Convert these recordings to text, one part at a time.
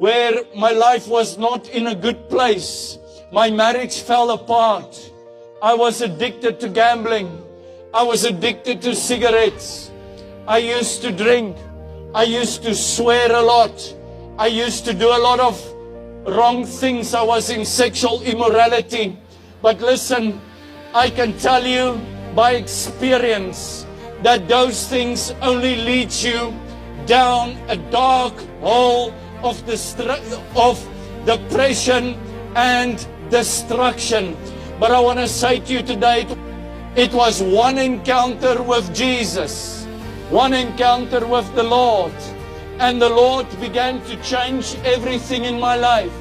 where my life was not in a good place. My marriage fell apart. I was addicted to gambling. I was addicted to cigarettes. I used to drink. I used to swear a lot. I used to do a lot of wrong things. I was in sexual immorality. But listen, I can tell you by experience that those things only lead you down a dark hole of depression and destruction. But I want to say to you today, it was one encounter with Jesus, one encounter with the Lord, and the Lord began to change everything in my life.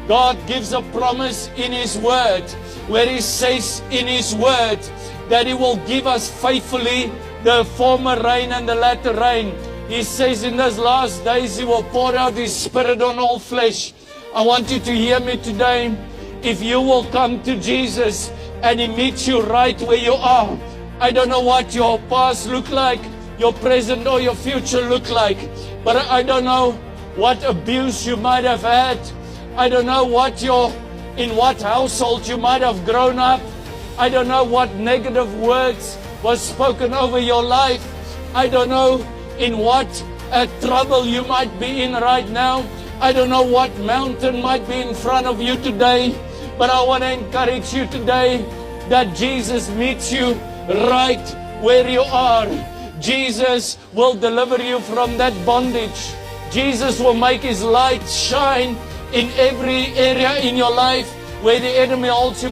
God gives a promise in His Word, where He says in His Word that He will give us faithfully the former rain and the latter rain. He says in these last days He will pour out His Spirit on all flesh. I want you to hear me today. If you will come to Jesus and He meets you right where you are, I don't know what your past look like, your present or your future look like, but I don't know what abuse you might have had. I don't know in what household you might have grown up. I don't know what negative words was spoken over your life. I don't know in what trouble you might be in right now. I don't know what mountain might be in front of you today. But I want to encourage you today that Jesus meets you right where you are. Jesus will deliver you from that bondage. Jesus will make His light shine in every area in your life where the enemy holds you